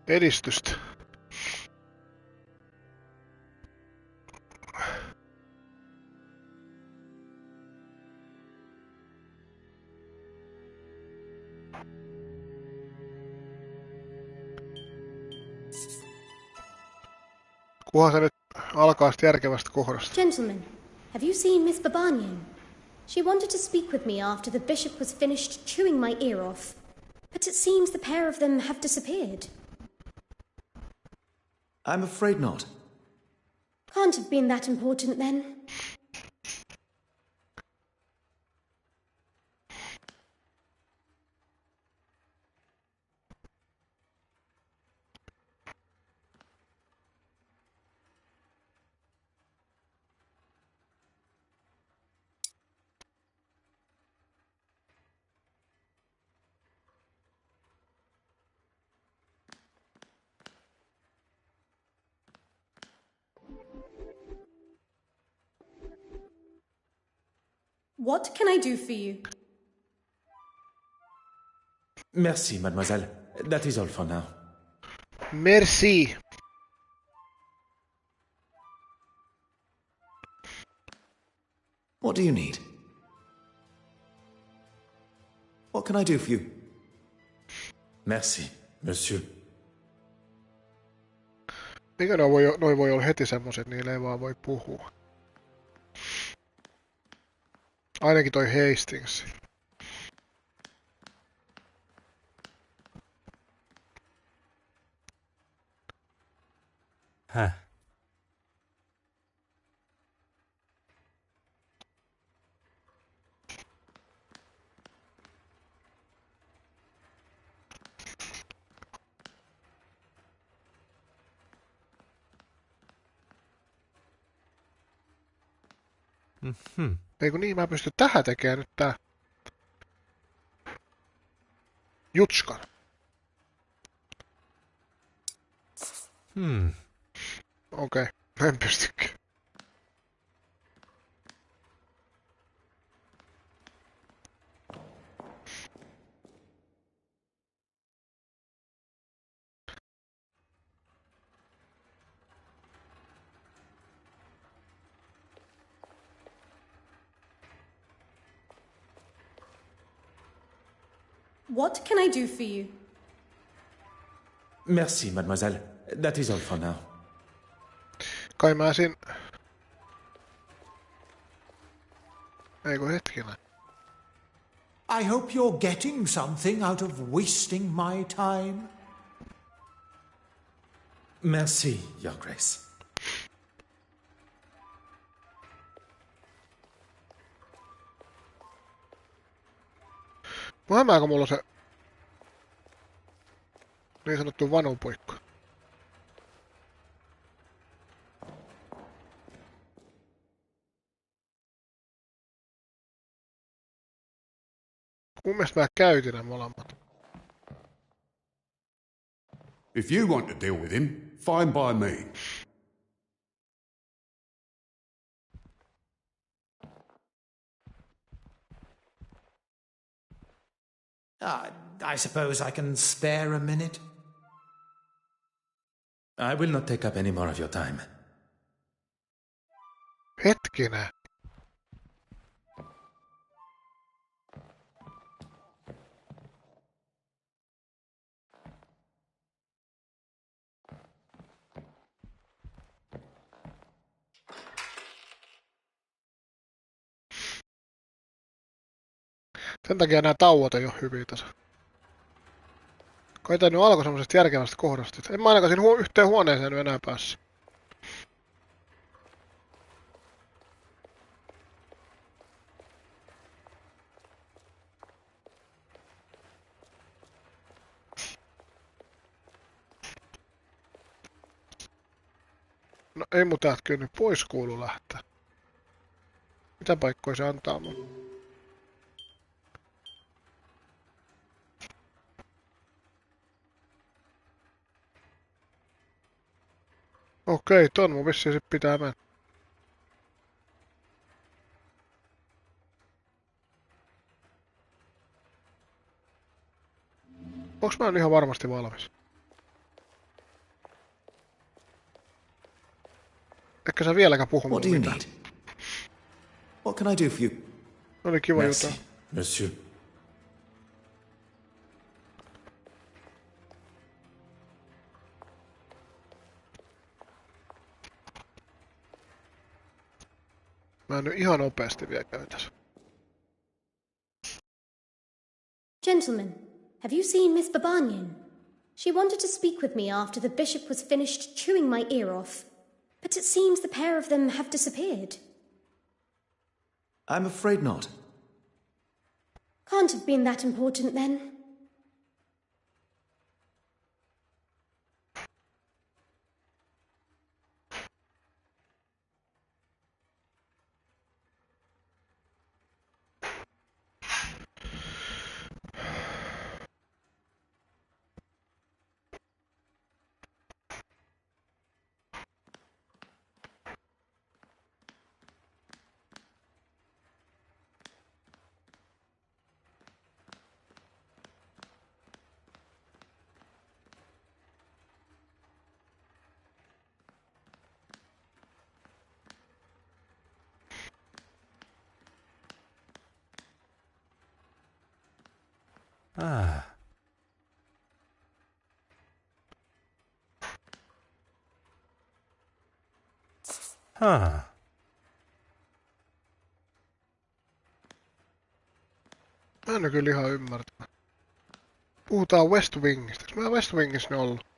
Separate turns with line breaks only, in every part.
Edistystä. Kunhan se nyt alkaa sitä järkevästä kohdasta.
Gentlemen, have you seen Miss Babanian? She wanted to speak with me after the bishop was finished chewing my ear off. But it seems the pair of them have disappeared.
I'm afraid not.
Can't have been that important then. What can I do for you?
Merci, mademoiselle. That is all for now.
Merci.
What do you need? What can I do for you? Merci, monsieur.
Mikä noi voi olla heti semmoset, niille ei vaan voi puhua. Ainakin toi Hastings.
Häh?
Ei kun niin, mä pystyn tähän tekemään nyt tää Jutskan. Okei, en pystykään.
What can I do for you?
Merci, mademoiselle. That is all for now.
Kai mä sin... Eikö hetkinen?
I hope you're getting something out of wasting my time.
Merci, your grace.
Hämääkö mulla se niin sanottu vanupuikko? Mun mielestä mä käytin ne molemmat.
If you want to deal with him, fine by me.
I suppose I can spare a minute.
I will not take up any more of your time.
Hetkinen. Sen takia nämä tauot ei ole hyviä tässä. Kai tää nyt alkoi semmosesta järkevästä kohdasta. En mä ainakaan siinä yhteen huoneeseen nyt enää päässä. No ei mun täältä kyllä nyt pois kuulu lähteä. Mitä paikkoja se antaa mun? Okei, ton mun vissiin sit pitää mennä. Onks mä ihan varmasti valmis? Ehkä sä vieläkään puhu
What do
mulle
you
mitään.
need? What can I do for you?
Oli kiva
Merci,
juttu.
monsieur.
Mä nyt ihan nopeasti vielä käyn tässä.
Gentlemen, have you seen Miss Babanian? She wanted to speak with me after the bishop was finished chewing my ear off, but it seems the pair of them have disappeared.
I'm afraid not.
Can't have been that important then.
Mä en oo kyllä ihan ymmärtänyt. Puhutaan West Wingistä. Eikö mä West Wingissä ollut?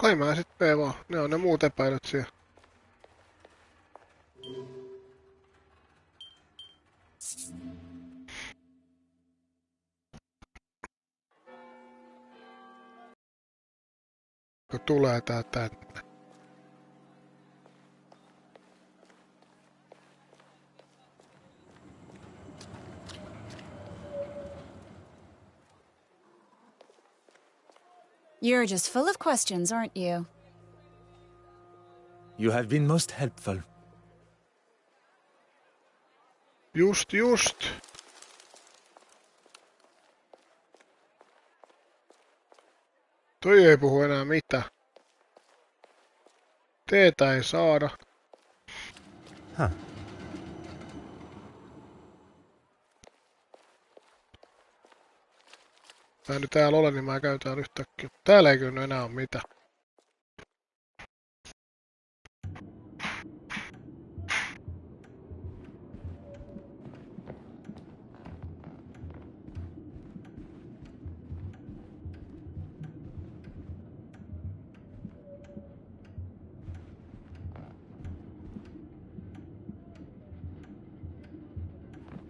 Kai mä sit tee vaan. Ne on ne muut epäilyt siellä. Kun tulee tää tänne.
You're just full of questions, aren't you?
You have been most helpful.
Just. Toi ei puhu enää mitään. Teetä ei saada. Mä en nyt täällä ole, niin mä käyn täällä yhtäkkiä. Täällä ei kyllä enää ole mitään.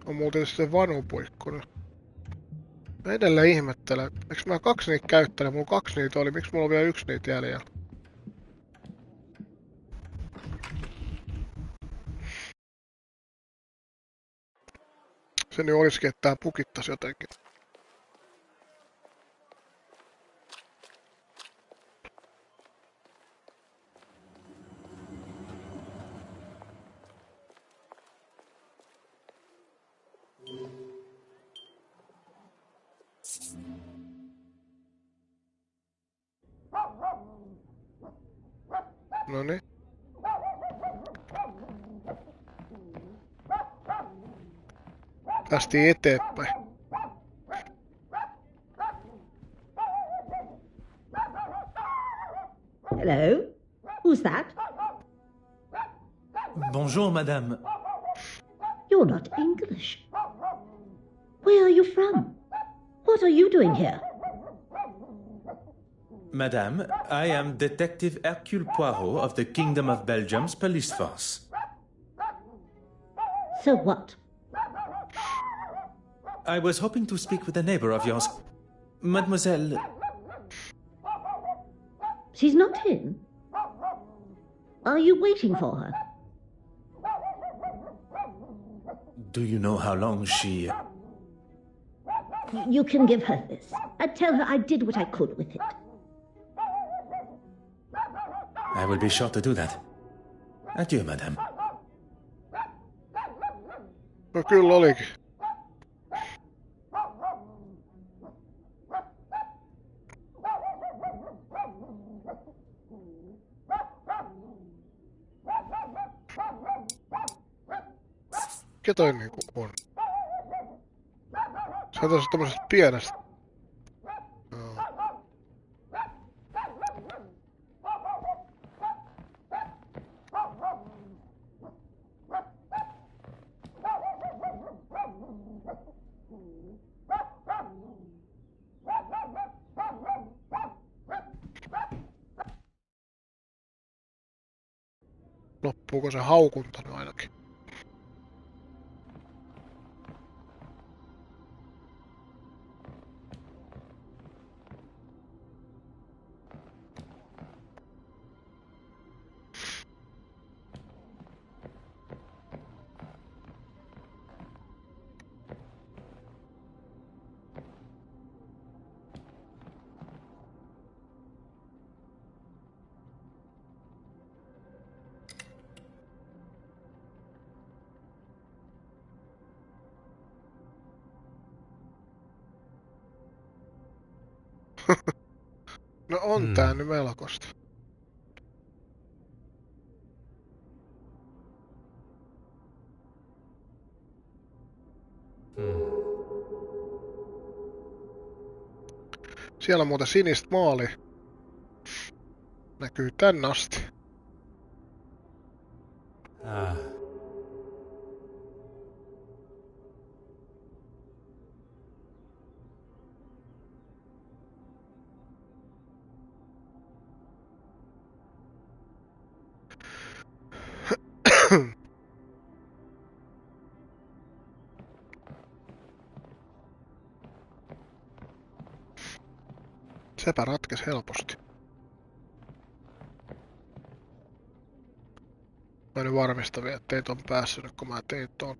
On muuten sitten vanupuikkuna. Mä edelleen ihmettelen. Eiks mä 2 niitä käyttänyt? Mulla 2 niitä oli. Miksi mulla on vielä 1 niitä jäljellä? Se nyt olisikin, että tää pukittas jotenkin. Noniin. Päästiin eteenpäin.
Hello? Who's that?
Bonjour, madame.
You're not English. Where are you from? What are you doing here?
Madame, I am Detective Hercule Poirot of the Kingdom of Belgium's police force.
So what?
I was hoping to speak with a neighbor of yours. Mademoiselle...
She's not in? Are you waiting for her?
Do you know how long she...
You can give her this. Tell her I did what I could with it.
I will be sure to do that. Adieu, madame.
No kyllä olikin. Mikä toi niinku on? Se on tässä tämmöisestä pienestä. Joo. Loppuuko se haukunta nyt ainakin? No on tää nyt melkoista. Siellä on muuten sinistä maali. Näkyy tän asti. Sepä ratkesi helposti. Mä nyt varmistan vielä, ettei ton päässyt, kun mä tein ton.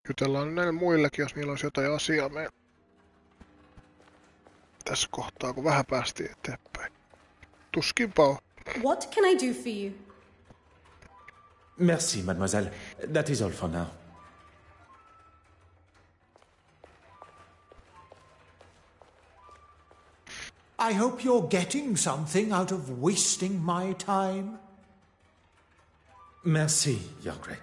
Jutellaan näille muillekin, jos niillä olisi jotain asiaa meillä. Tässä kohtaa, kun vähän päästiin eteenpäin. Tuskinpa on.
What can I do for you?
Merci, mademoiselle. That is all for now.
I hope you're getting something out of wasting my time.
Merci, Your Grace.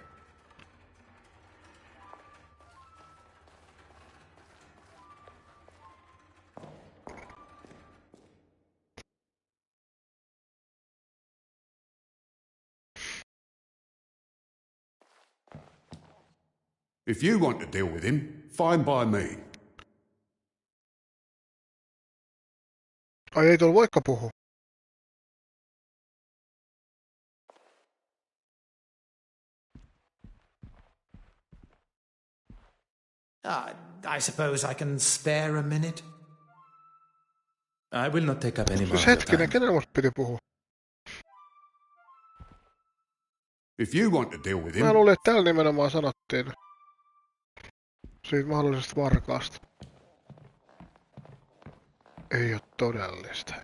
If you want to deal with him, fine by me.
Ai ei tuolla voikka puhu.
I suppose I can spare a minute.
I will not take up any more
Siis
of your
hetkinen,
time.
kenen musta piti puhua?
If you want to deal with him,
Mä luulin, että täällä nimenomaan sanottiin siitä mahdollisesta varkaasta. Ei oo todellista.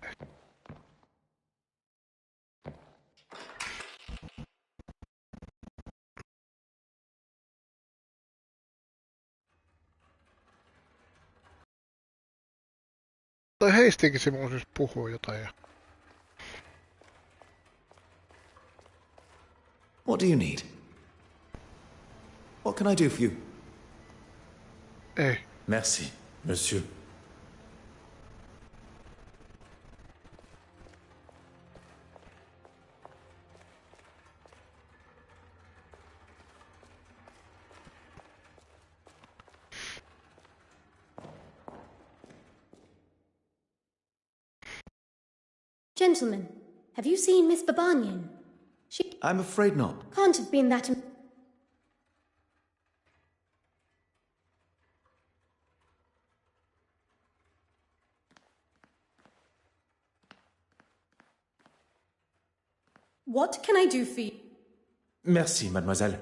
Tai Heistinkin se mun siis puhuu jotain.
What do you need? What can I do for you?
Ei.
Merci, monsieur.
Gentlemen, have you seen Miss Babanian? She
I'm afraid not.
can't have been that. What can I do for you?
Merci, mademoiselle.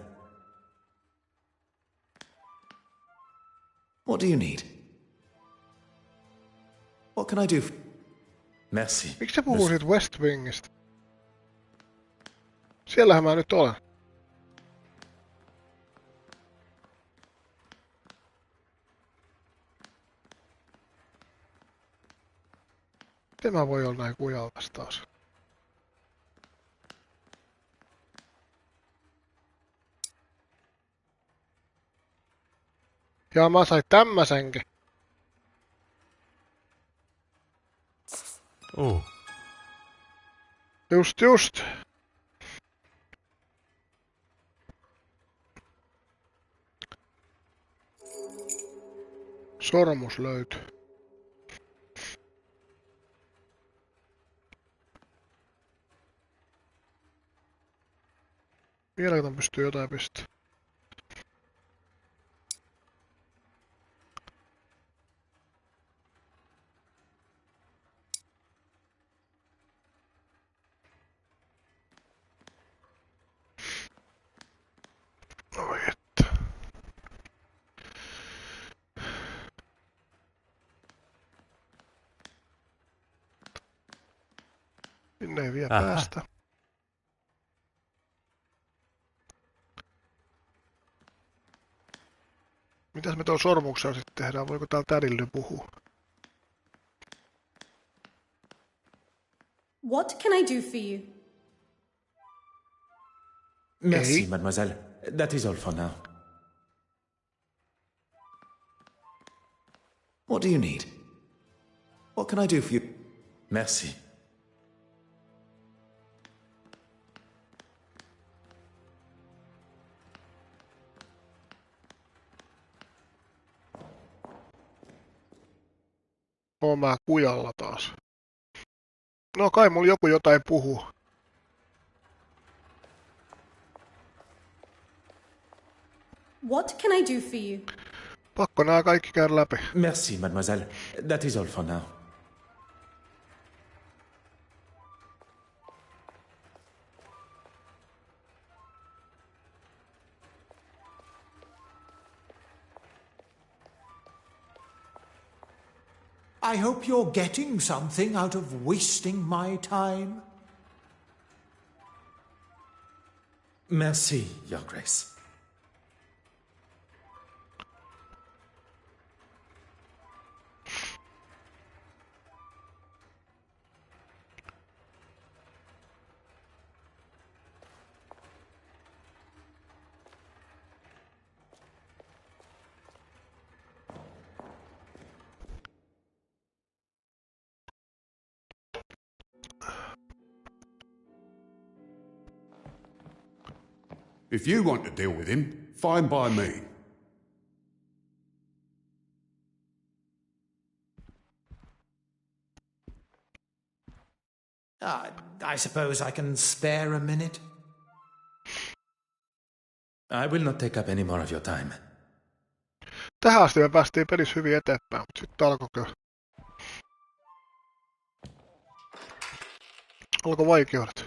What do you need? What can I do?
Merci.
Miksi sä puhuu siitä West Wingistä? Siellähän mä nyt olen. Miten mä voi olla näin kujaltas taas? Ja mä sain tämmösenkin.
Oh.
Just. Sormus löytyi. Vieläkö ton pystyy jotain pistämään? Oi että. Minne ei vielä päästä. Mitäs me tuolla sormuksella sitten tehdään? Voiko täällä tädille puhua?
What can I do for you?
Merci,
Ei.
mademoiselle. That is all for now.
What do you need? What can I do for you?
Merci.
Oon mä kujalla taas. No kai mulla joku jotain puhuu.
What can I do for you?
Pakko nää kaikki käydä läpi.
Merci, mademoiselle. That is all for now.
I hope you're getting something out of wasting my time.
Merci, Your Grace.
If you want to deal with him, fine by me.
I suppose I can spare a minute.
I will not take up any more of your time.
Tähän asti me päästiin pelissä hyvin eteenpäin, mutta sitten alkoi vaikeudet.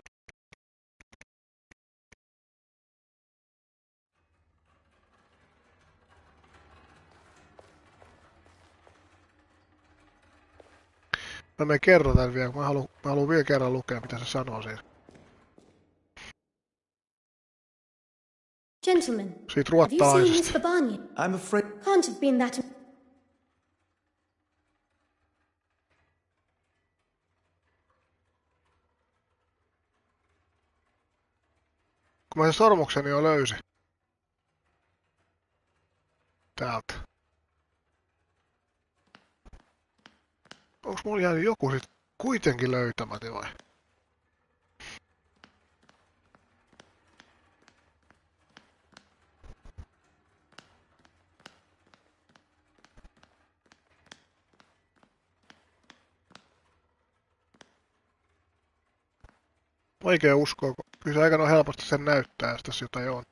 Mä menen kerron tän vielä, kun mä haluan vielä kerran lukea, mitä se sanoo siinä.
Gentlemen,
Siitä
have you seen Miss
ruottalaisesta.
Babanian?
I'm afraid...
Can't have been that.
Kun mä sen sormukseni jo löysin. Täältä. Onks mulla jäänyt joku sit kuitenkin löytämättä vai? Vaikea uskoa, kun kyllä se aika helposti sen näyttää, jos tässä jotain on.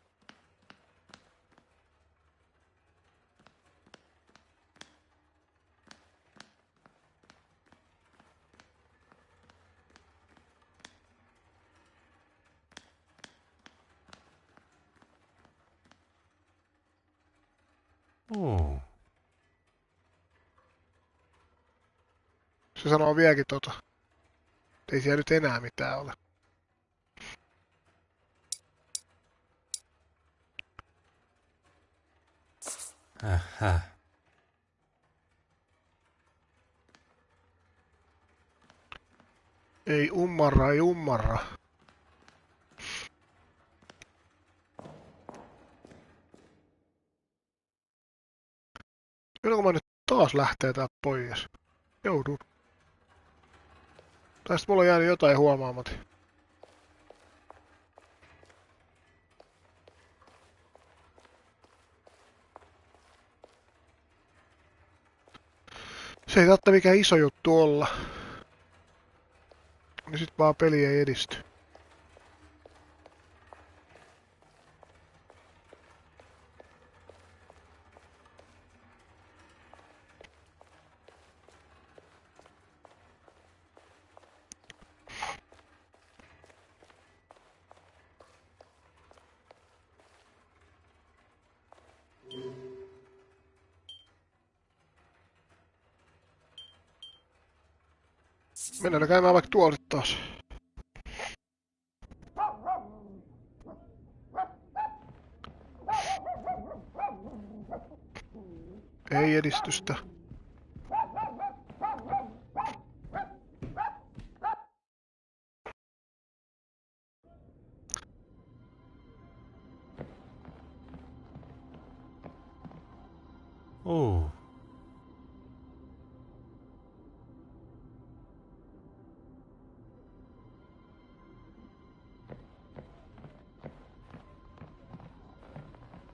Oh.
Se sanoo vieläkin ei siellä nyt enää mitään ole.
Aha.
Ei ummarra, ei ummarra. Milloin mä nyt taas lähtee tää pois? Joudun. Tästä mulla on jäänyt jotain huomaamatta. Se ei tarvitse mikään iso juttu olla. Niin sit vaan peli ei edisty. Mennään käymään vaikka tuolle taas. Ei edistystä.
Oh.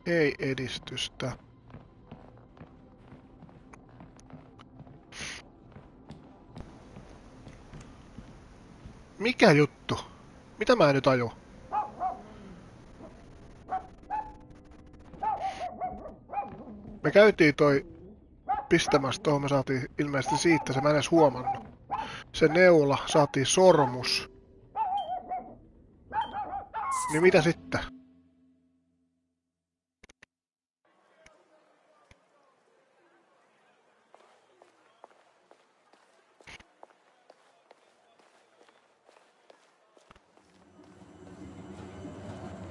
Ei edistystä. Mikä juttu? Mitä mä nyt ajon? Me käytiin toi pistämässä tohon, me saatiin ilmeisesti siitä, se mä en edes huomannut. Se neula, saatiin sormus. Niin mitä sitten?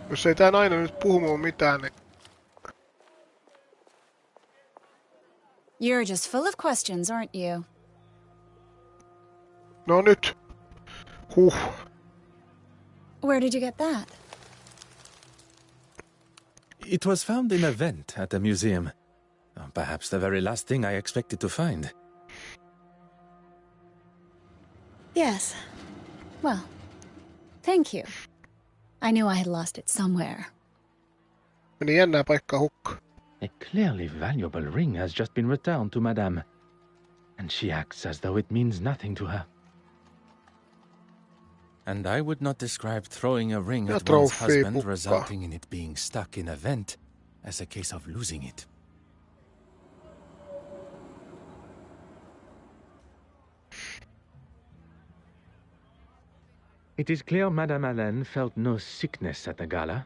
Jos ei tää nainen nyt puhu mun mitään, niin...
You're just full of questions, aren't you?
No nyt. Huh.
Where did you get that?
It was found in a vent at the museum. Perhaps the very last thing I expected to find.
Yes. Well, thank you. I knew I had lost it somewhere.
Meni jännää paikkaa hukkaan.
A clearly valuable ring has just been returned to Madame, and she acts as though it means nothing to her.
And I would not describe throwing a ring
Ja
at one's
trofee
husband,
pukka.
resulting in it being stuck in a vent, as a case of losing it.
It is clear Madame Hélène felt no sickness at the gala,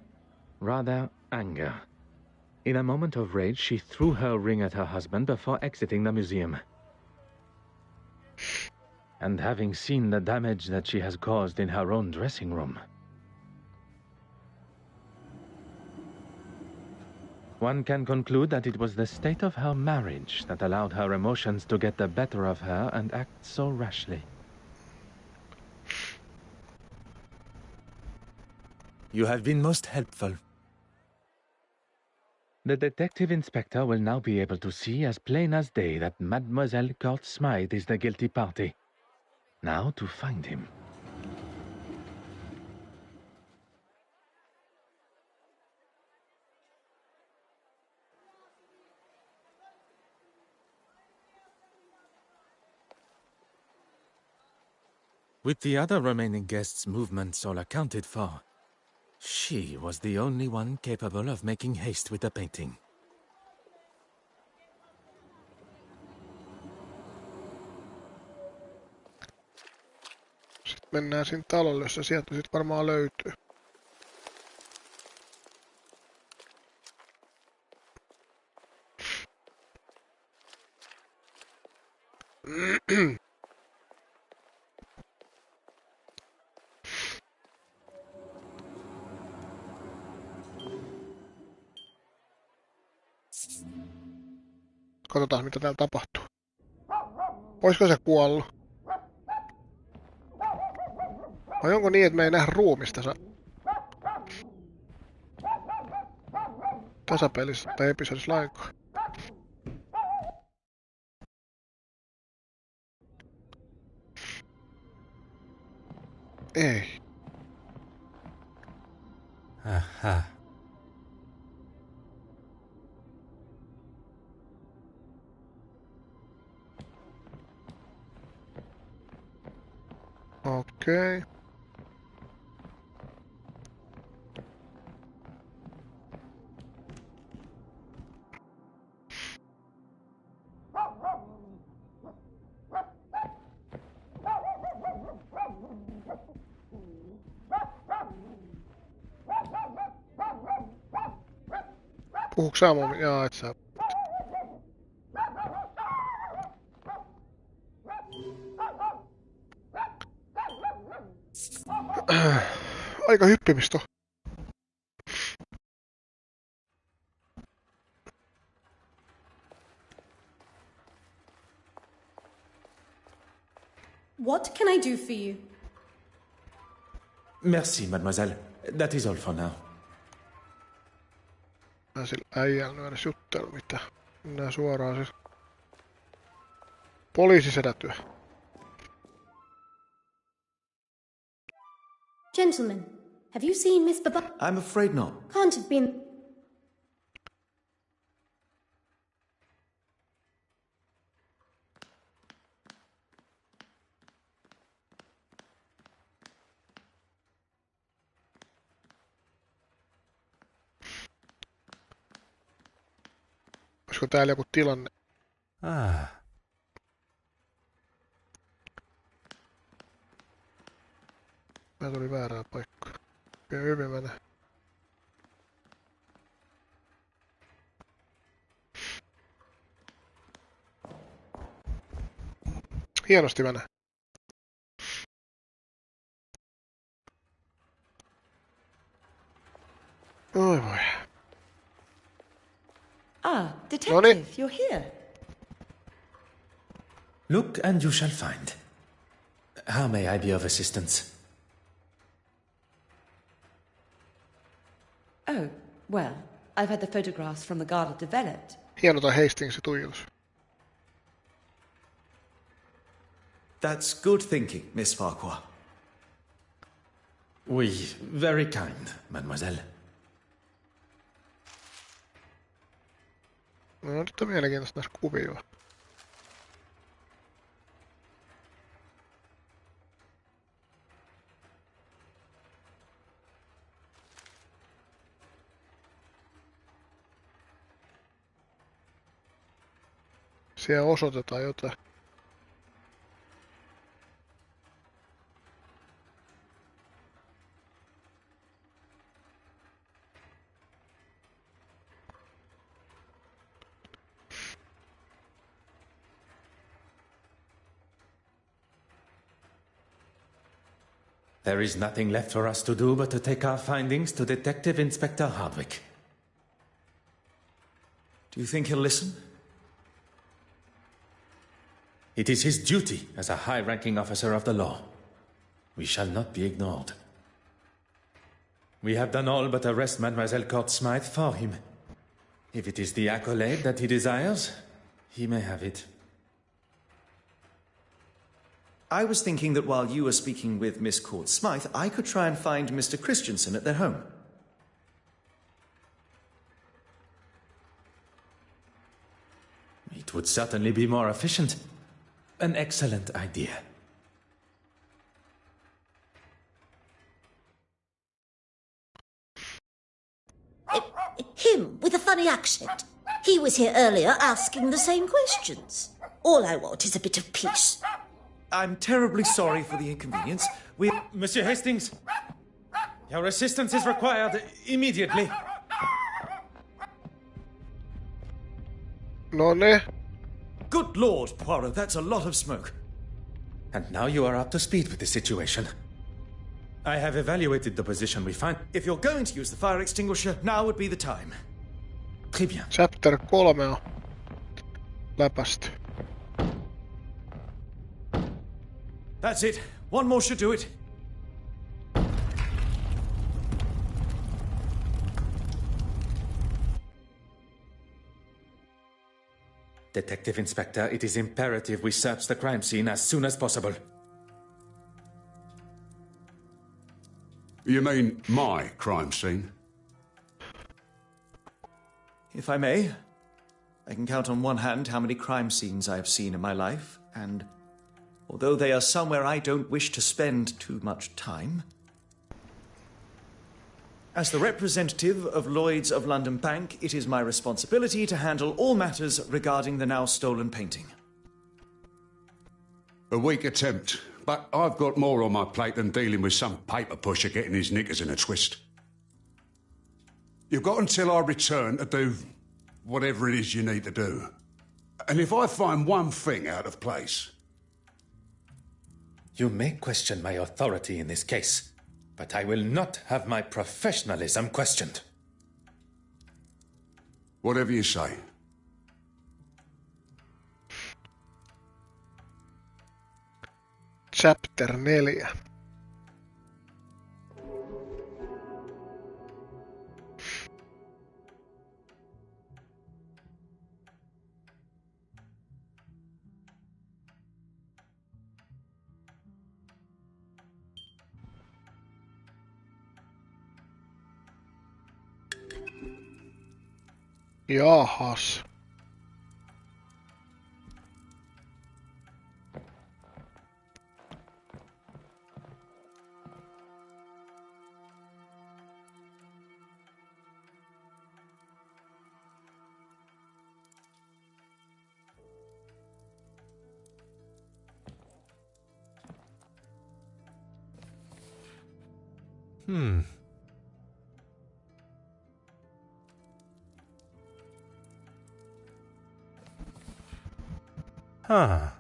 rather anger. In a moment of rage, she threw her ring at her husband before exiting the museum. And having seen the damage that she has caused in her own dressing room, one can conclude that it was the state of her marriage that allowed her emotions to get the better of her and act so rashly.
You have been most helpful.
The detective inspector will now be able to see as plain as day that Mademoiselle Court Smythe is the guilty party. Now to find him.
With the other remaining guests' movements all accounted for, she was the only one capable of making haste with the painting.
Sitten mennään sinne talolle, jossa sieltä sit varmaan löytyy. Katsotaan mitä täällä tapahtuu. Oisko se kuollut? Vai onko niin, että me ei nähdä ruumista tasapelissä tai episodissa lainkaan? Ei.
Aha.
Okei. Puhuuko sä mun? Jaa, et sä. Aika hyppimistä.
What can I do for you?
Merci, mademoiselle. That is all for now.
Mä sillä äijällä edes juttelu mitä. Mennään suoraan siis. Poliisisedätyö.
Gentlemen, have you seen Miss
I'm afraid not.
Can't have been...
Olisiko täällä joku tilanne? Mä tulin väärään paikkaan. Hyvin mennä. Hienosti mennä. Oi voi.
Ah, detective,
Noniin.
you're here.
Look and you shall find. How may I be of assistance?
Oh, well, I've had the photographs from the Garda developed.
Hieno toi Hastingsin tuijotus.
That's good thinking, Miss Farquhar.
Oui, very kind, mademoiselle.
No nyt on mielenkiintoista näissä kuvioilla. Siellä osoitetaan jotain.
There is nothing left for us to do but to take our findings to Detective Inspector Hardwick.
Do you think he'll listen?
It is his duty as a high-ranking officer of the law. We shall not be ignored. We have done all but arrest Mademoiselle Court Smythe for him. If it is the accolade that he desires, he may have it.
I was thinking that while you were speaking with Miss Court Smythe, I could try and find Mr. Christensen at their home.
It would certainly be more efficient. An excellent idea.
Him with a funny accent. He was here earlier asking the same questions. All I want is a bit of peace.
I'm terribly sorry for the inconvenience. We...
Monsieur Hastings, your assistance is required immediately.
No ne.
Good Lord, Poirot, that's a lot of smoke.
And now you are up to speed with the situation. I have evaluated the position we find.
If you're going to use the fire extinguisher, now would be the time.
Très bien.
Chapter 3 on läpästy.
That's it. One more should do it.
Detective Inspector, it is imperative we search the crime scene as soon as possible.
You mean my crime scene?
If I may, I can count on one hand how many crime scenes I have seen in my life, and although they are somewhere I don't wish to spend too much time, as the representative of Lloyd's of London Bank, it is my responsibility to handle all matters regarding the now stolen painting.
A weak attempt, but I've got more on my plate than dealing with some paper pusher getting his knickers in a twist. You've got until I return to do whatever it is you need to do. And if I find one thing out of place...
You may question my authority in this case, but I will not have my professionalism questioned.
Whatever you say.
Chapter 4. Jahas.
Huh.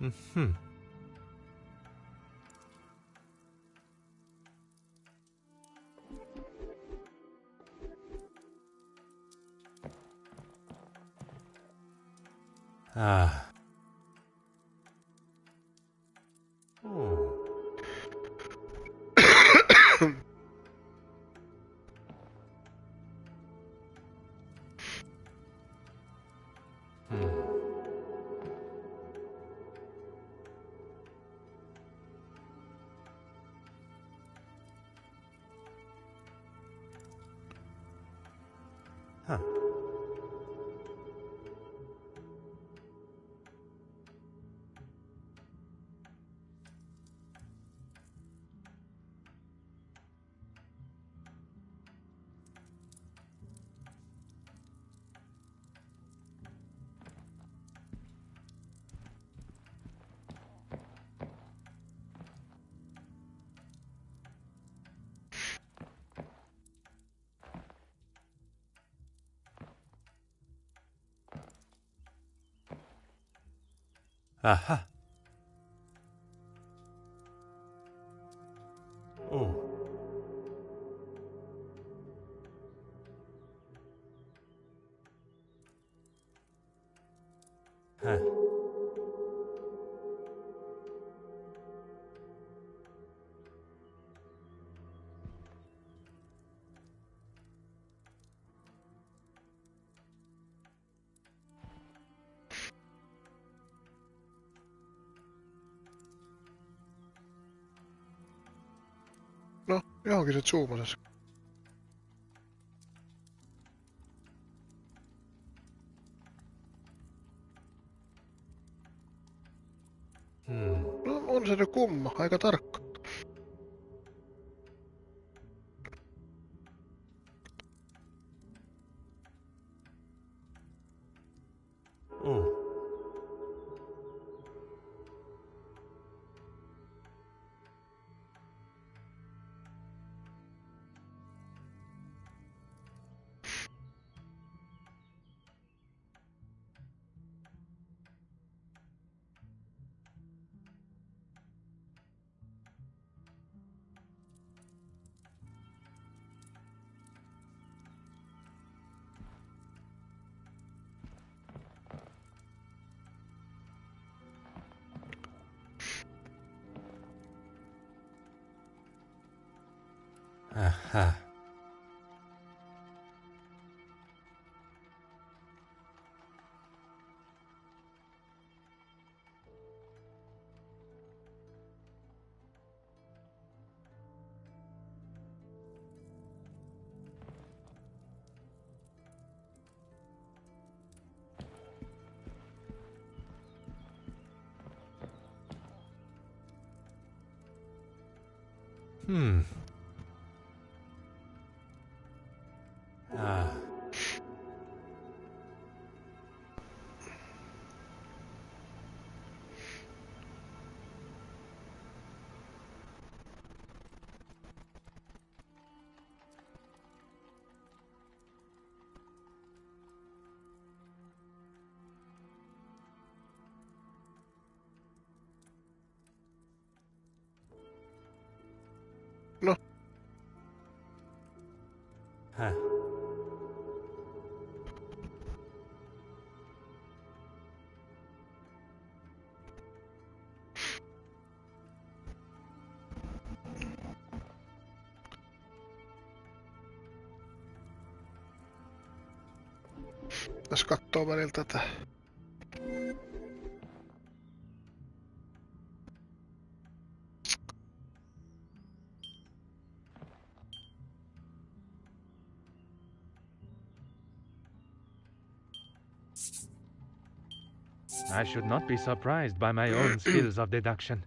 Mm-hmm. Ah. Oh. Huh. Aha. Oh.
No, johonkin se zoomasi. No, on se nyt kumma, aika tarkka.
Aha.
No, tässä kattoo välillä tätä.
I should not be surprised by my own skills of deduction.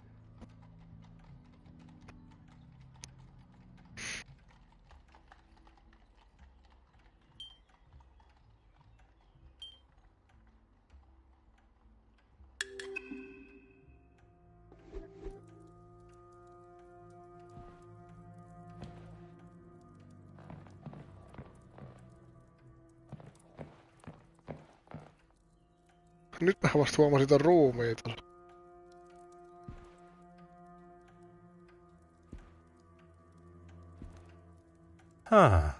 Nyt mä vasta huomasin ton ruumiin tuolla.
Aha.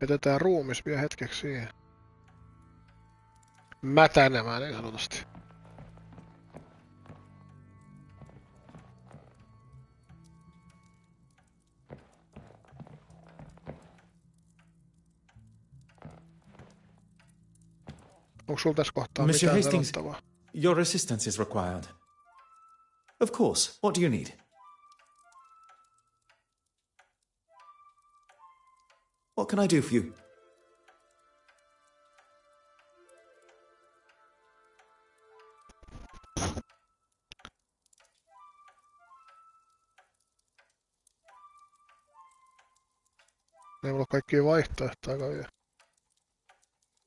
Jätetään ruumis vielä hetkeksi siihen. Mätänemään niin sanotusti. Onko sulla tässä kohtaa
Monsieur
mitään
Hastings,
sanottavaa?
your assistance is required. Of course. What do you need? What can I do for you?
Ei mulla kaikkia vaihtoehtoja vielä.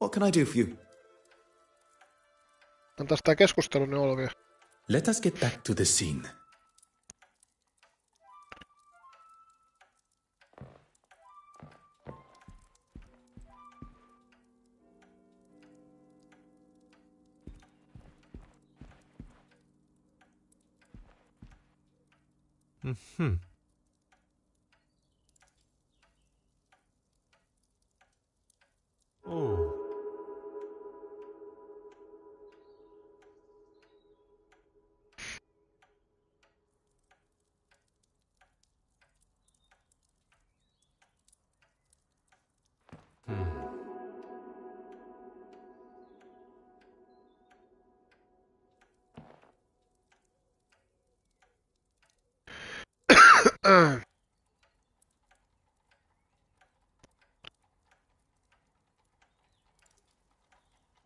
What can I do for you?
Antaisi tää keskustelu nyt olla vielä.
Let us get back to the scene.
Mm-hmm. Oh.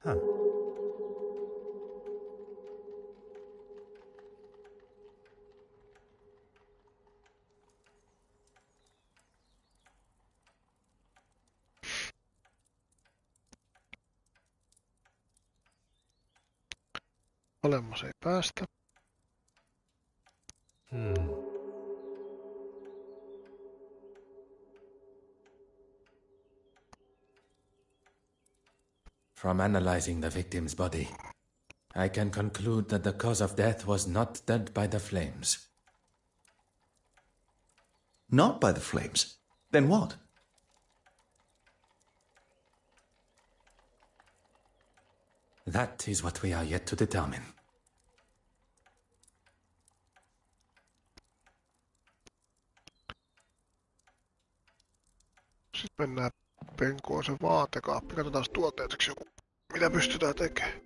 Huh.
Olemmas ei päästä.
From analyzing the victim's body, I can conclude that the cause of death was not dead by the flames.
Not by the flames. Then what?
That is what we are yet to determine.
Sitten mennään penkoon se vaatekaappi. Katsotaan tuotteeksi joku. Mitä pystytään tekemään?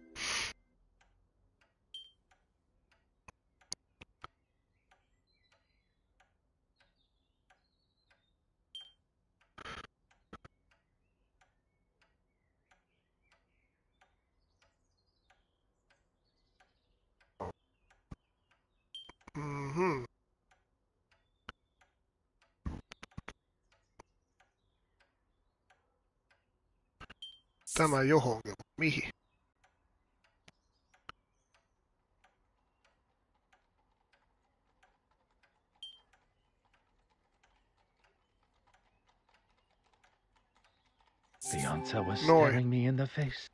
Mhm. Tämä johonkin. Mihin?
The answer was
Noin.
staring me in the face.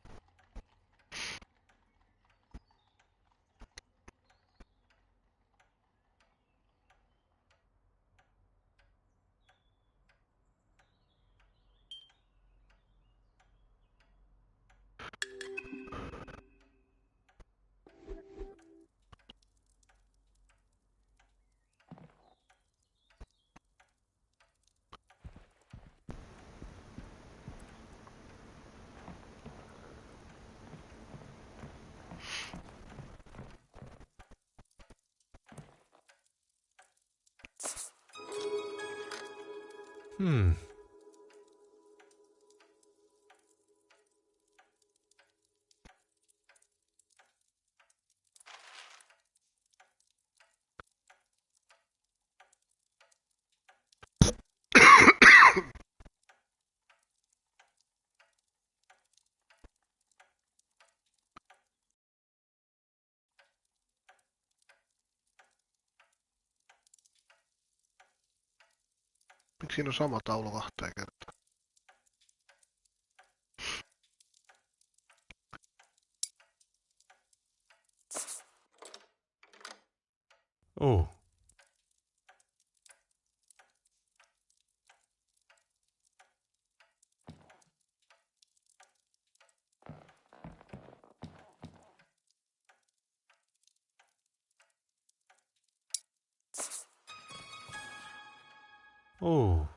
Miksi siinä on sama taulu kahteen kertaan?
Oh. Oh.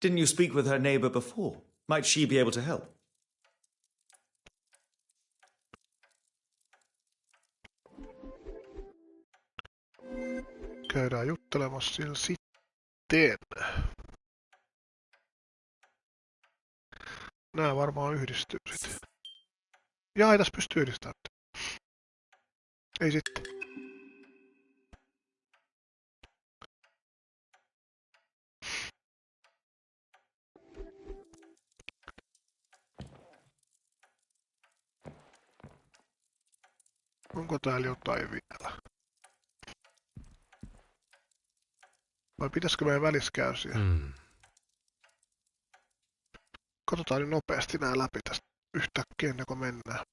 Didn't you speak with her neighbor before? Might she be able to help?
Käydään juttelemassa sillä sitten. Nää varmaan yhdistyy sit. Jaa, ei tässä pysty yhdistämään. Ei sitten. Onko täällä jotain vielä? Vai pitäisikö meidän välissä kärsiä? Katsotaan nyt nopeasti nää läpi tästä yhtäkkiä ennen kuin mennään.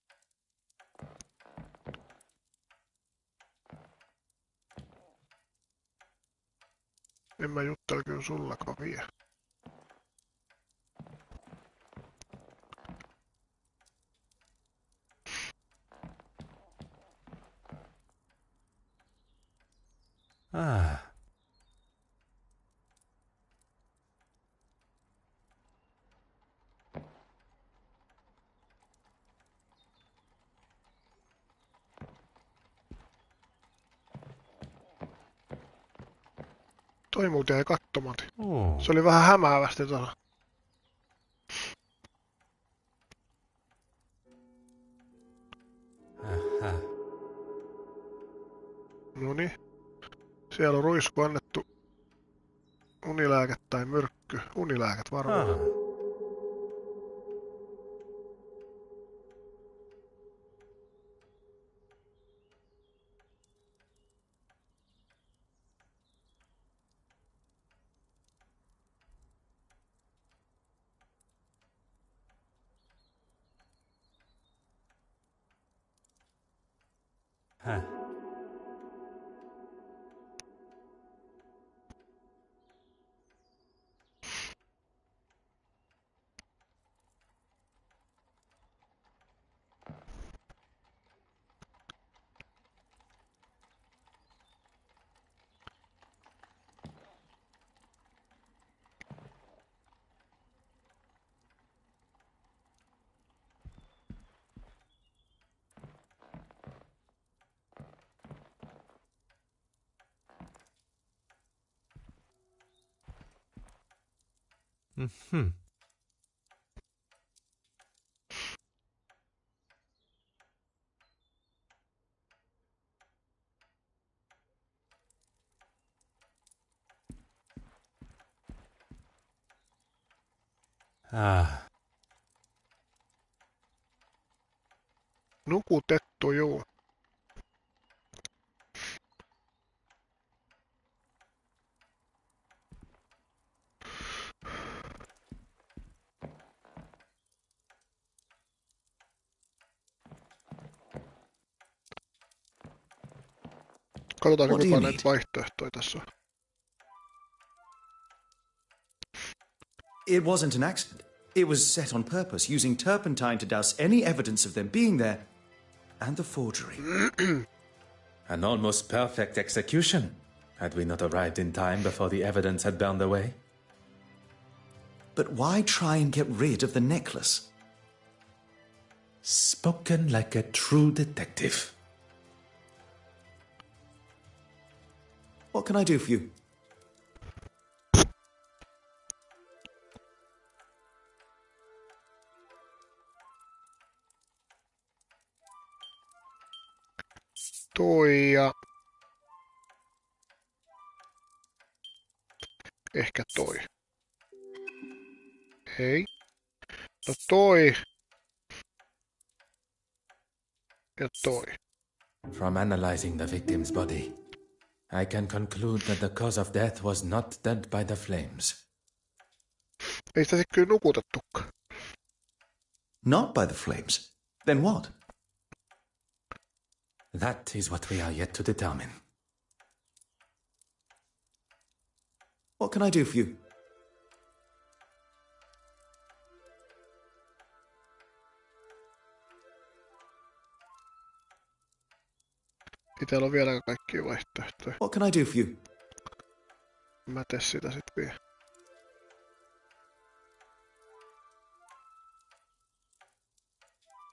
En mä juttele kyllä sullakaan vielä. Toi muuten jäi kattomatta. Se oli vähän hämäävästi tuolla. Noniin. Siellä on Ruisku annettu unilääke tai myrkky. Unilääket varmaan. Nukutettu, juu. Katsotaan, kuinka näitä vaihtoehtoja tässä on.
It wasn't an accident. It was set on purpose, using turpentine to douse any evidence of them being there, and the forgery.
An almost perfect execution, had we not arrived in time before the evidence had burned away.
But why try and get rid of the necklace?
Spoken like a true detective.
What can I do for you?
Toi ja... Ehkä toi. Hei. No toi. Ja toi.
From analyzing the victim's body, I can conclude that the cause of death was not dead by the flames.
Ei sitä sitten kyllä nukutettukaan.
Not by the flames. Then what?
That is what we are yet to determine.
What can I do for you?
Itellä on vielä kaikkia vaihtoehtoja.
What can I do for you?
Mä teen sitä sit vielä.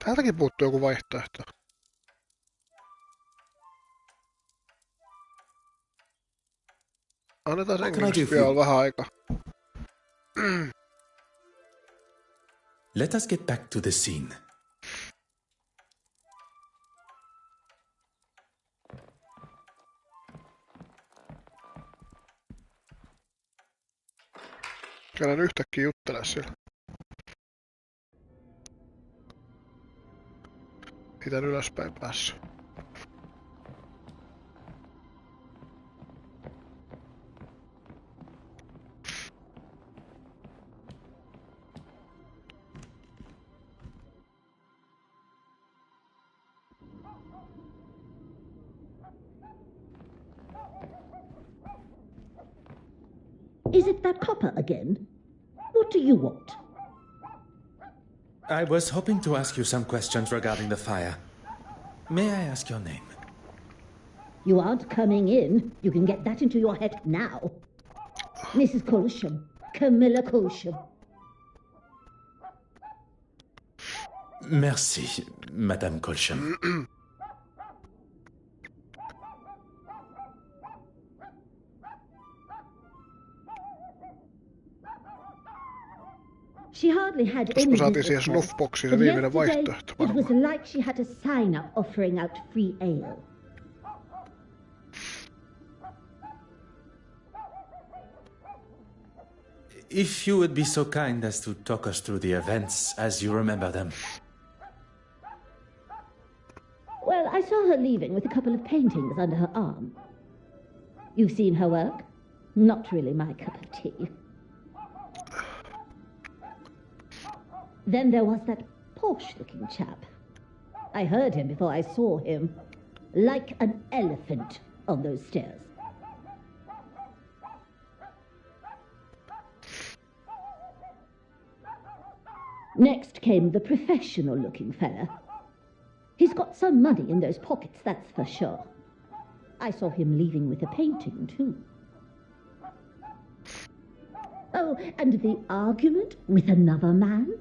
Täältäkin puuttuu joku vaihtoehto. Annetaan sen vielä vähän aikaa.
Let us get back to the scene.
Käydään yhtäkkiä juttelemaan siellä. Itän ylöspäin päässä.
Is it that copper again? What do you want?
I was hoping to ask you some questions regarding the fire. May I ask your name?
You aren't coming in. You can get that into your head now. Mrs. Colsham. Camilla Colsham.
Merci, Madame Colsham.
She hardly had
Jos
any
me saatiin siihen
visitors,
snuffboxiin
but
se viimeinen
yesterday
vaihtoehto
it was
varmaan.
like she had a sign up offering out free ale.
If you would be so kind as to talk us through the events as you remember them.
Well, I saw her leaving with a couple of paintings under her arm. You've seen her work? Not really my cup of tea. Then there was that posh-looking chap. I heard him before I saw him. Like an elephant on those stairs. Next came the professional-looking fella. He's got some money in those pockets, that's for sure. I saw him leaving with a painting, too. Oh, and the argument with another man?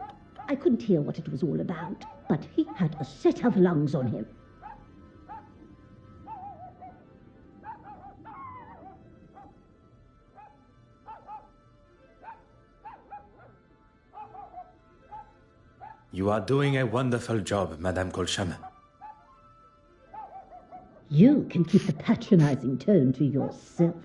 I couldn't hear what it was all about, but he had a set of lungs on him.
You are doing a wonderful job, Madame Colsham.
You can keep the patronizing tone to yourself.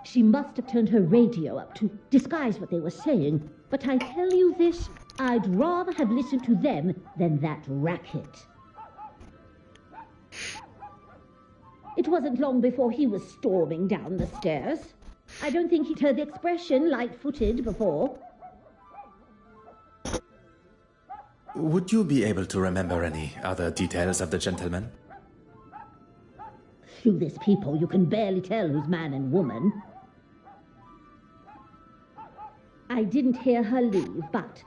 She must have turned her radio up to disguise what they were saying, but I tell you this, I'd rather have listened to them than that racket. It wasn't long before he was storming down the stairs. I don't think he'd heard the expression light-footed before.
Would you be able to remember any other details of the gentleman?
Through this people, you can barely tell who's man and woman. I didn't hear her leave, but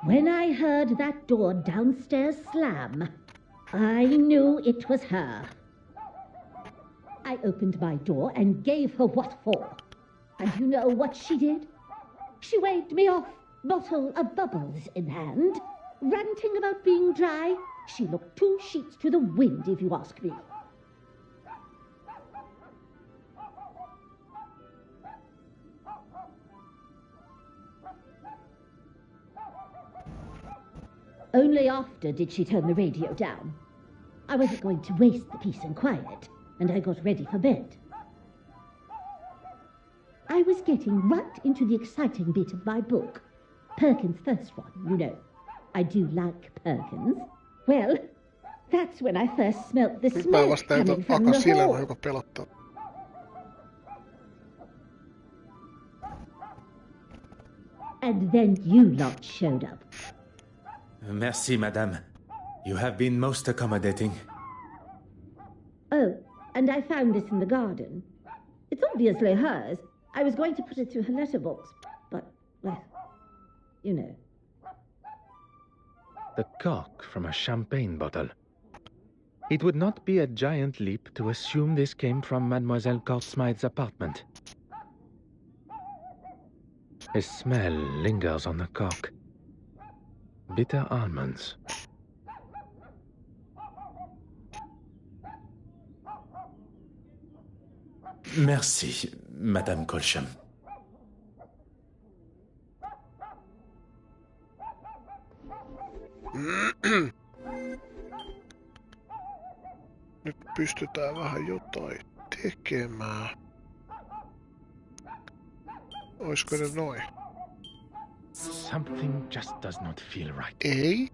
when I heard that door downstairs slam, I knew it was her. I opened my door and gave her what for. And you know what she did? She waved me off, bottle of bubbles in hand, ranting about being dry. She looked 2 sheets to the wind, if you ask me. Only after did she turn the radio down. I wasn't going to waste the peace and quiet, and I got ready for bed. I was getting right into the exciting bit of my book. Perkins' first one, you know. I do like Perkins. Well, that's when I first smelt the smoke coming from the hall.
Joka pelottaa.
And then you lot showed up.
Merci, madame. You have been most accommodating.
Oh, and I found this in the garden. It's obviously hers. I was going to put it through her letterbox, but, well, you know.
The cork from a champagne bottle. It would not be a giant leap to assume this came from Mademoiselle Cortsmith's apartment. A smell lingers on the cork. Bitter almonds.
Merci, Madame Colsham.
pystytään vähän jotain tekemään. Oisko ne noin?
Something just does not feel right.
Ei.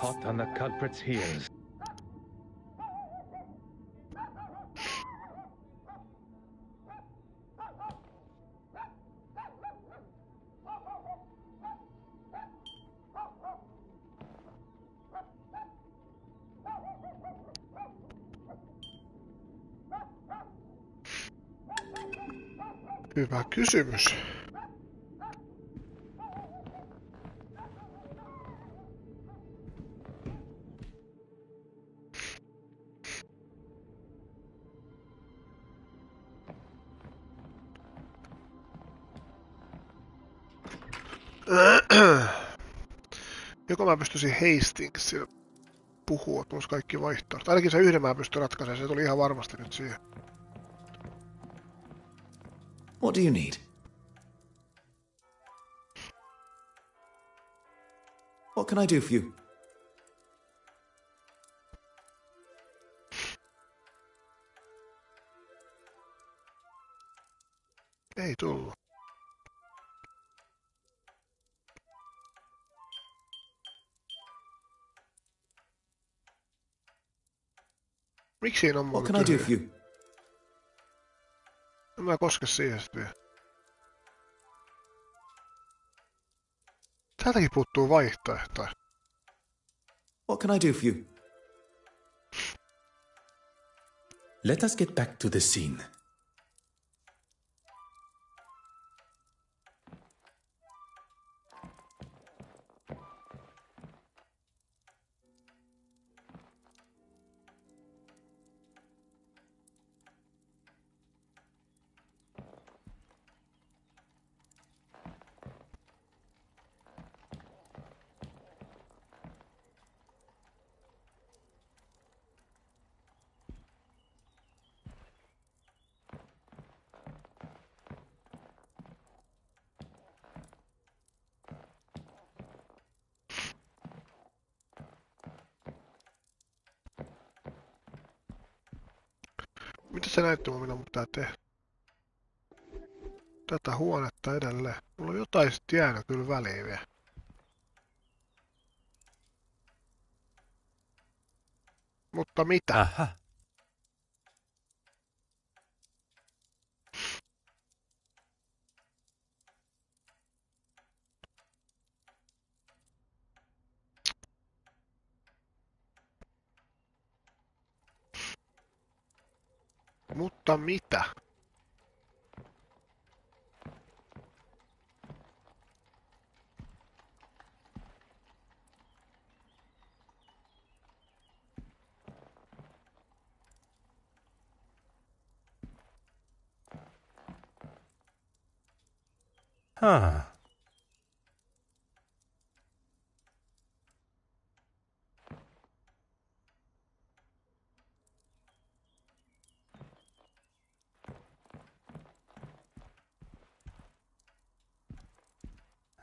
Hot on the culprit's heels.
Hyvä kysymys. Joko mä pystyisin Hastingsilla puhua, että olisi kaikki vaihtoehdot. Ainakin se yhden mä pystyn ratkaisemaan, se tuli ihan varmasti nyt siihen.
What do you need? What can I do for you?
Ei tullut. Miksi siinä on
What
mulle
can I do
tyhjä?
for you?
En mä koske siihen sit vielä. Täältäkin puuttuu vaihtoehtoja.
What can I do for you?
Let us get back to the scene.
Mitä se näyttää, mitä mun pitää tehdä? Tätä huonetta edelleen. Mulla on jotain sit jäänyt kyllä väliin vielä. Mutta mitä?
Aha.
Mutta mitä?
Huh.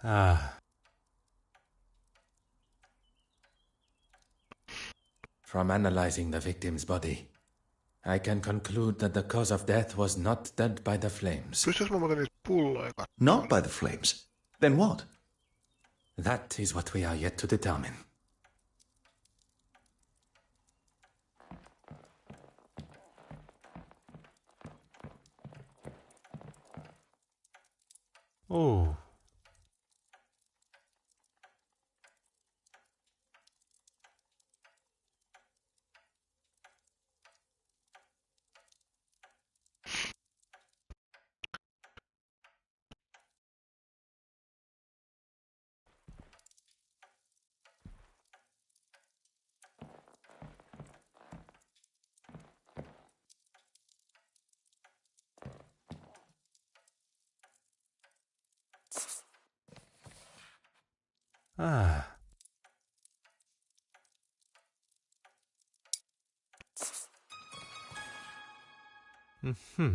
Ah.
From analyzing the victim's body, I can conclude that the cause of death was not dead by the flames.
Pystyis mä muuten niitä pulloja katsomaan?
Not by the flames. Then what?
That is what we are yet to determine.
Oh. Ah. Mm-hmm.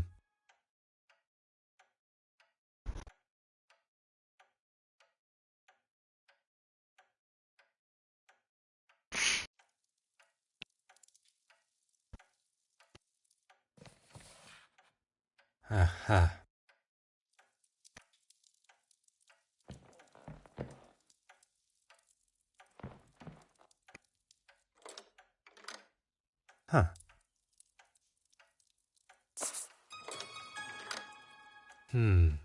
Aha. Huh. Hmm.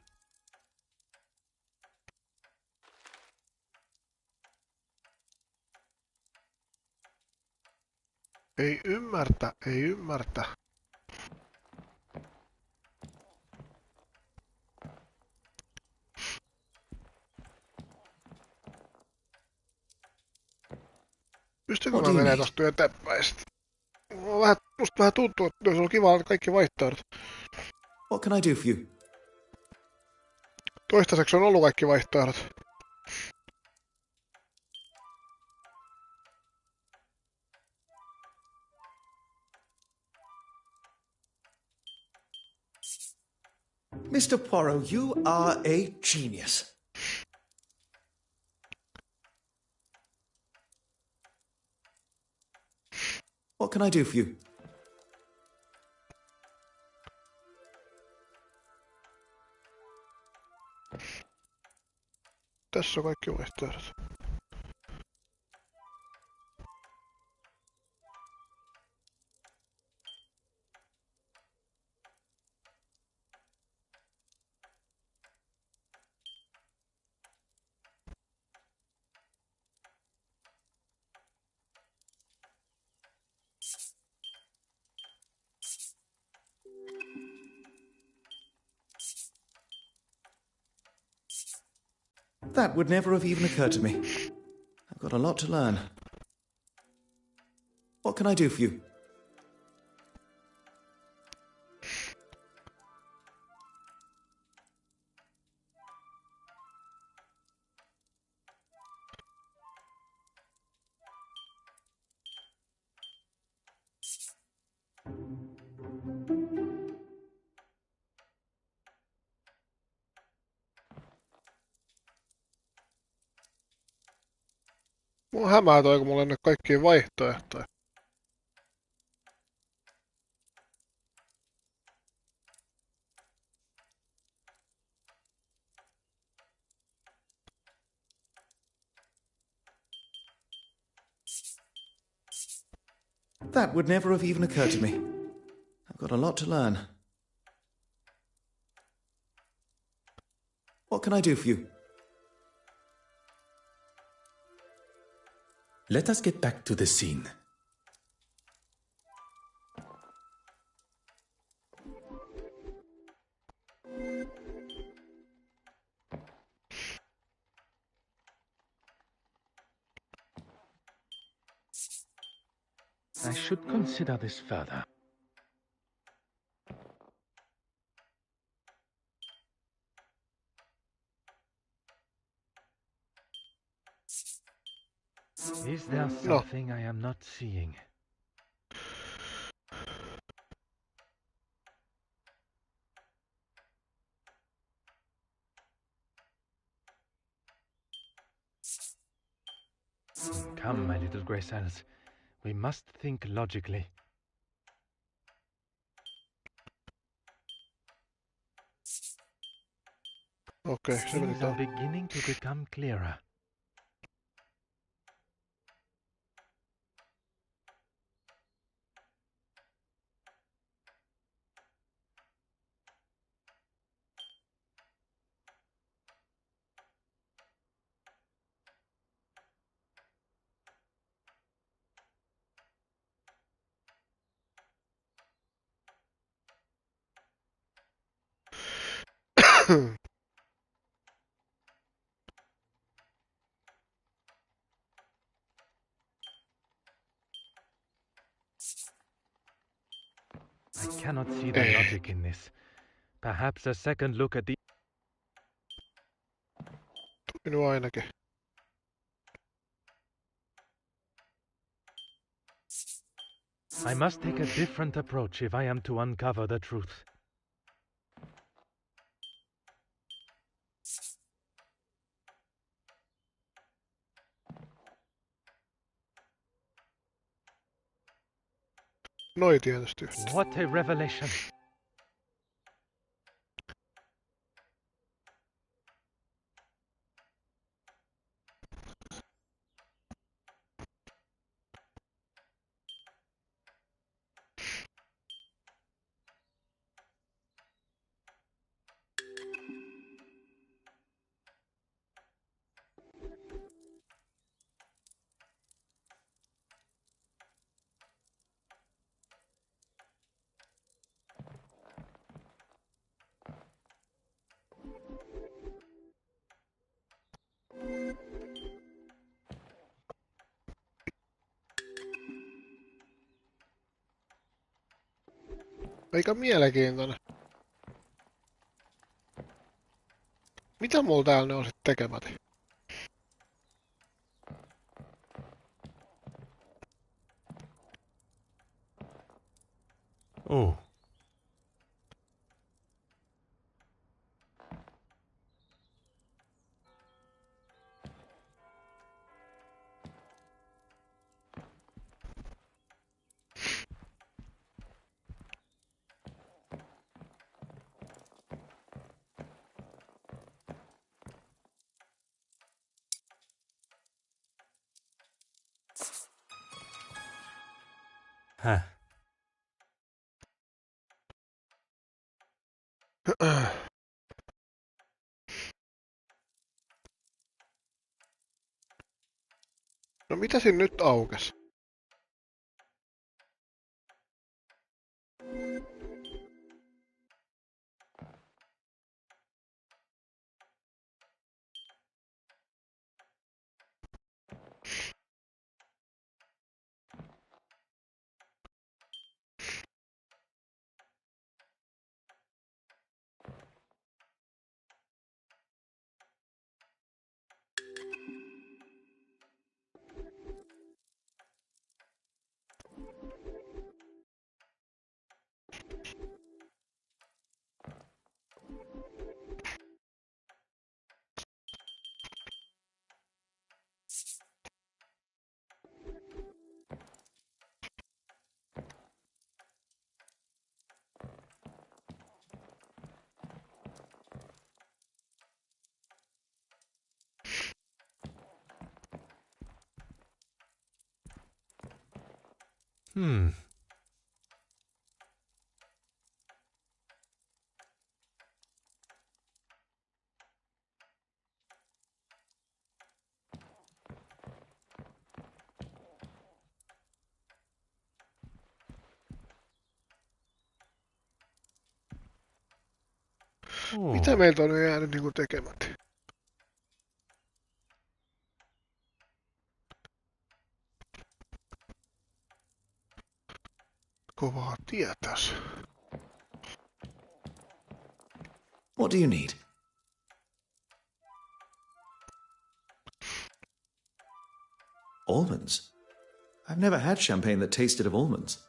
Ei ymmärtä, ei ymmärtä. Pystykö
What
mä
do you
menee
need?
tosta eteenpäin sit? Musta vähän tuntuu, että olisi ollut kiva kaikki vaihtoehdot.
What can I do for you?
Toistaiseksi on ollut kaikki vaihtoehdot.
Mr. Poirot, you are a genius. What can I do for you?
Tässä on kaikki vaihtoehdot.
That would never have even occurred to me. I've got a lot to learn. What can I do for you?
Mua hämää toi, kun mulla on nyt kaikkia vaihtoehtoja.
That would never have even occurred to me. I've got a lot to learn. What can I do for you?
Let us get back to the scene.
I should consider this further. Is there something I am not seeing? Come, my little grey cells. We must think logically.
Okei, se meni
Things are
tuohon.
beginning to become clearer. I cannot see the logic in this. Perhaps a second look at the...
Minua ainakin.
I must take a different approach if I am to uncover the truth.
Noi tietysti.
What a revelation!
Aika mielenkiintoinen. Mitä mulla täällä ne on sit tekemät?
Oh. Häh?
No mitä siinä nyt aukes? Hmm. Oh. Mitä meiltä on jäänyt niinku tekemät? Kovaa tietäs.
What do you need? Almonds? I've never had champagne that tasted of almonds.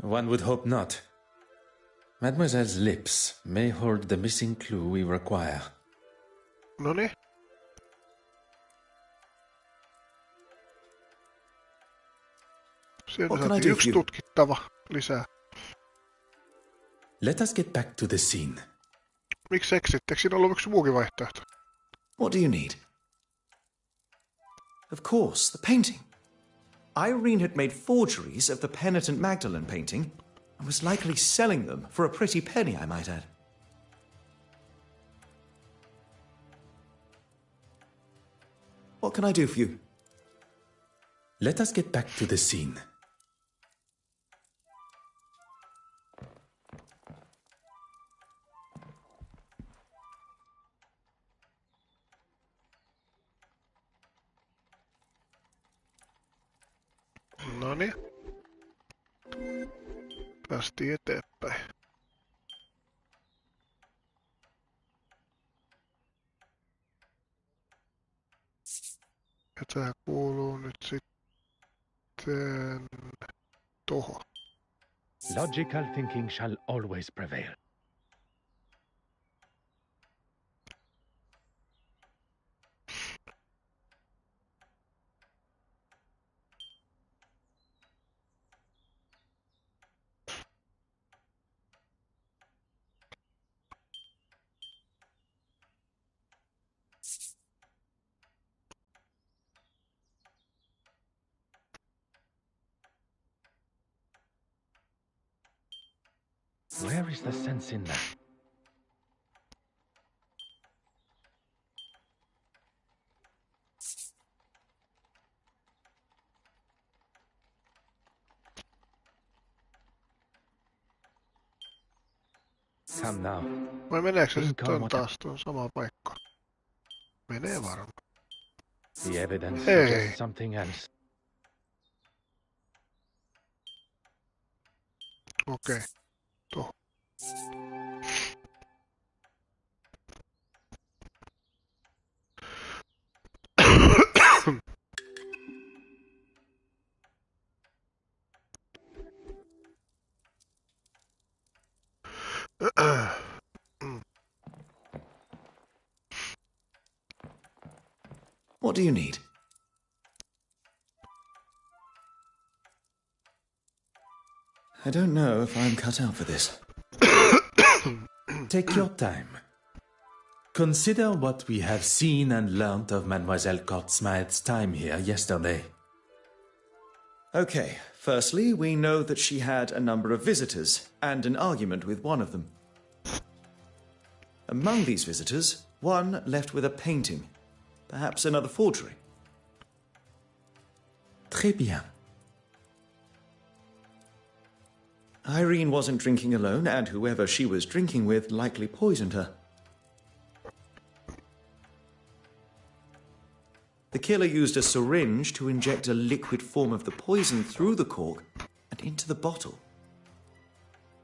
One would hope not. Mademoiselle's lips may hold the missing clue we require.
Noniin. Siellä saatiin yksi tutkittava lisää.
Let us get back to the scene.
Miksi exit? Eikö siinä ollut yksi muukin vaihtoehto?
What do you need? Of course, the painting. Irene had made forgeries of the Penitent Magdalene painting and was likely selling them for a pretty penny, I might add. What can I do for you?
Let us get back to the scene.
Noniin. Päästiin eteenpäin. Ja tää kuuluu nyt sitten Sitten tuohon.
Logical thinking shall always prevail. Where is the sense in that? Come now.
Vai meneekö se
Think
sitten
on
on
what
taas tuon sama paikka? Menee varmaan.
The evidence
Hey.
suggests something else.
Okei. Tuohon.
What do you need? I don't know if I'm cut out for this.
Take your time. Consider what we have seen and learnt of Mademoiselle Courtsmythe's time here yesterday.
Okay, firstly, we know that she had a number of visitors and an argument with one of them. Among these visitors, one left with a painting. Perhaps another forgery.
Très bien.
Irene wasn't drinking alone, and whoever she was drinking with likely poisoned her. The killer used a syringe to inject a liquid form of the poison through the cork and into the bottle.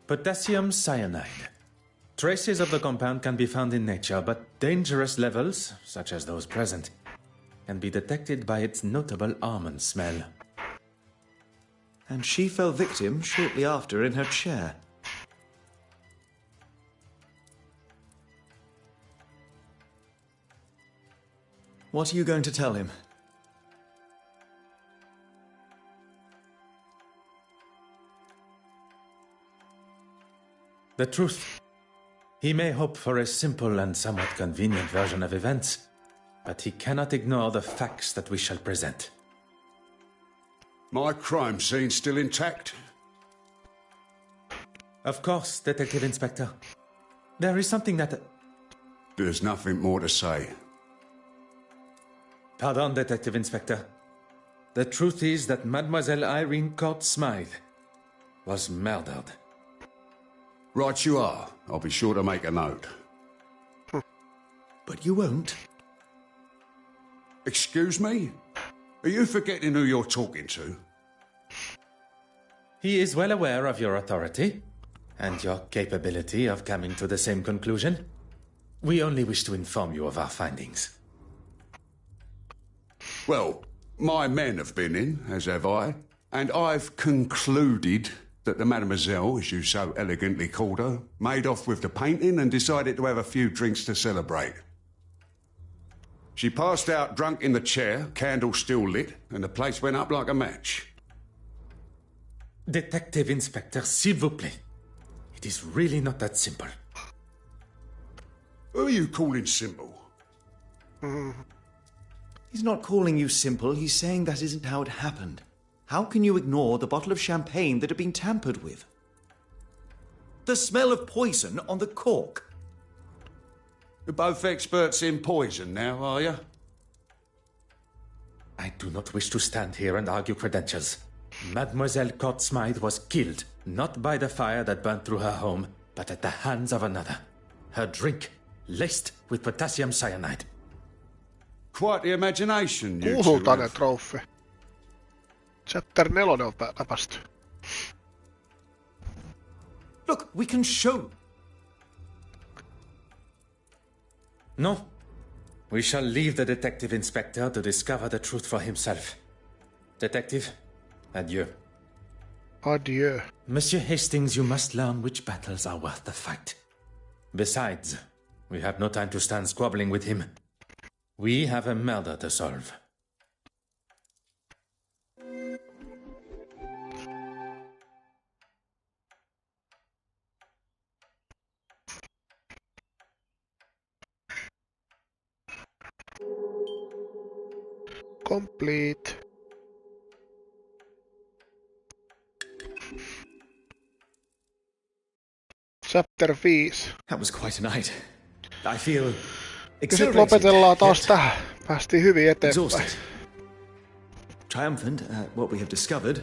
Potassium cyanide. Traces of the compound can be found in nature, but dangerous levels, such as those present, can be detected by its notable almond smell.
And she fell victim shortly after in her chair. What are you going to tell him?
The truth. He may hope for a simple and somewhat convenient version of events, but he cannot ignore the facts that we shall present.
My crime scene still intact?
Of course, Detective Inspector. There is something that...
There's nothing more to say.
Pardon, Detective Inspector. The truth is that Mademoiselle Irene Courtsmythe was murdered.
Right you are. I'll be sure to make a note.
But you won't.
Excuse me? Are you forgetting who you're talking to?
He is well aware of your authority and your capability of coming to the same conclusion. We only wish to inform you of our findings.
Well, my men have been in, as have I, and I've concluded that the mademoiselle, as you so elegantly called her, made off with the painting and decided to have a few drinks to celebrate. She passed out drunk in the chair, candle still lit, and the place went up like a match.
Detective Inspector, s'il vous plaît. It is really not that simple.
Who are you calling simple?
He's not calling you simple, he's saying that isn't how it happened. How can you ignore the bottle of champagne that had been tampered with? The smell of poison on the cork.
You're both experts in poison now, are you?
I do not wish to stand here and argue credentials. Mademoiselle Courtsmythe was killed, not by the fire that burned through her home, but at the hands of another. Her drink, laced with potassium cyanide.
Quite the imagination, you two
Kultainen
have.
trofi. Chapter 4 on läpästy.
Look, we can show.
No. We shall leave the Detective Inspector to discover the truth for himself. Detective, Adieu.
Adieu.
Monsieur Hastings, you must learn which battles are worth the fight. Besides, we have no time to stand squabbling with him. We have a murder to solve.
Complete. Chapter 5.
That was quite a night. I feel
Ja sit
exhilarated,
lopetellaan taas
yet
tähän. Päästiin hyvin eteenpäin.
exhausted. Triumphant at what we have discovered,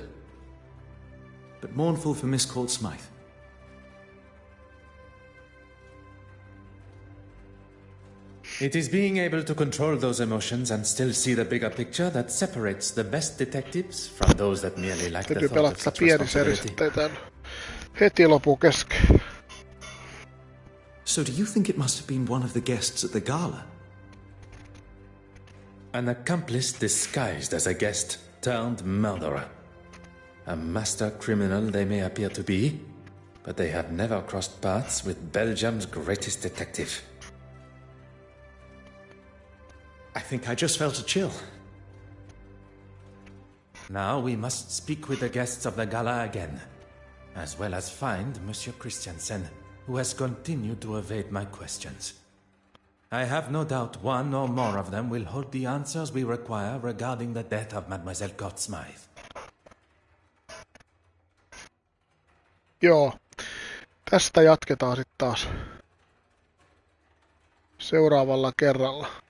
but mournful for Miss Court Smythe.
It is being able to control those emotions and still see the bigger picture that separates the best detectives from those that merely like the
Täytyy
thought of
pelata
such
pieni seris,
responsibility.
ettei tän heti lopu kesken.
So do you think it must have been one of the guests at the gala?
An accomplice disguised as a guest turned murderer. A master criminal they may appear to be, but they have never crossed paths with Belgium's greatest detective.
I think I just felt a chill.
Now we must speak with the guests of the gala again, as well as find Monsieur Christiansen, who has continued to evade my questions. I have no doubt one or more of them will hold the answers we require regarding the death of Mademoiselle Court Smythe.
Joo. Tästä jatketaan sitten taas seuraavalla kerralla.